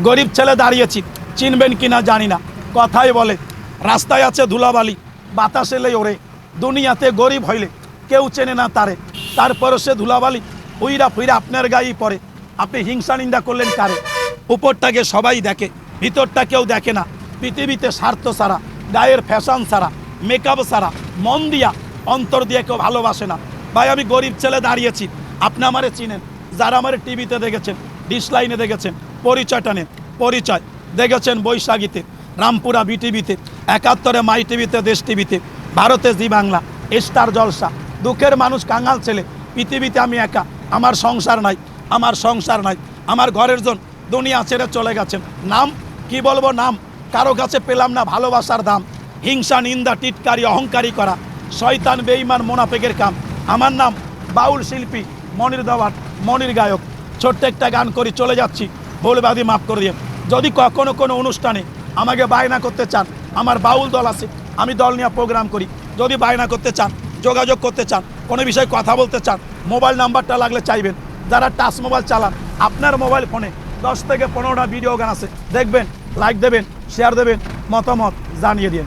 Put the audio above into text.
গরিব ছেলে দাঁড়িয়েছি, চিনবেন কি না জানি না। কথাই বলে রাস্তায় আছে ধুলাবালি, বাতাস এলেই ওরে, দুনিয়াতে গরিব হইলে কেউ চেনে না তারে, তারপরও সে ধুলাবালি উইরা ফুইরা আপনার গায়েই পড়ে। আপনি হিংসা নিন্দা করলেন কারে? উপরটাকে সবাই দেখে, ভিতরটা কেউ দেখে না। পৃথিবীতে স্বার্থ ছাড়া, গায়ের ফ্যাশন ছাড়া, মেকআপ ছাড়া, মন দিয়া অন্তর দিয়ে কেউ ভালোবাসে না। ভাই আমি গরিব ছেলে দাঁড়িয়েছি, আপনি আমারে চিনেন, যারা আমার টিভিতে দেখেছেন, ডিশ লাইনে দেখেছেন, পরিচয়টা নেন। পরিচয় দেখেছেন বৈশাখীতে, রামপুরা বিটিভিতে, ৭১-এ মাই টিভিতে, দেশ টিভিতে, ভারতে জি বাংলা, স্টার জলসা। দুঃখের মানুষ, কাঙাল ছেলে, পৃথিবীতে আমি একা, আমার সংসার নাই, আমার সংসার নাই, আমার ঘরের জন দুনিয়া ছেড়ে চলে গেছেন। নাম কি বলবো, নাম কারো কাছে পেলাম না ভালোবাসার দাম। হিংসা নিন্দা টিটকারি অহংকারী করা শয়তান বেঈমান মোনাফেকের কাম। আমার নাম বাউল শিল্পী মনির দেওয়ান, মনির গায়ক। ছোট্ট একটা গান করি, চলে যাচ্ছি, ভুলবাদী মাফ করে দিয়ে। যদি কখনো কোনো অনুষ্ঠানে আমাকে বায়না করতে চান, আমার বাউল দল আছে, আমি দল নিয়ে প্রোগ্রাম করি। যদি বায়না করতে চান, যোগাযোগ করতে চান, কোনো বিষয়ে কথা বলতে চান, মোবাইল নাম্বারটা লাগলে চাইবেন। যারা টাচ মোবাইল চালান, আপনার মোবাইল ফোনে 10 থেকে 15টা ভিডিও গান আছে, দেখবেন, লাইক দেবেন, শেয়ার দেবেন, মতামত জানিয়ে দিন।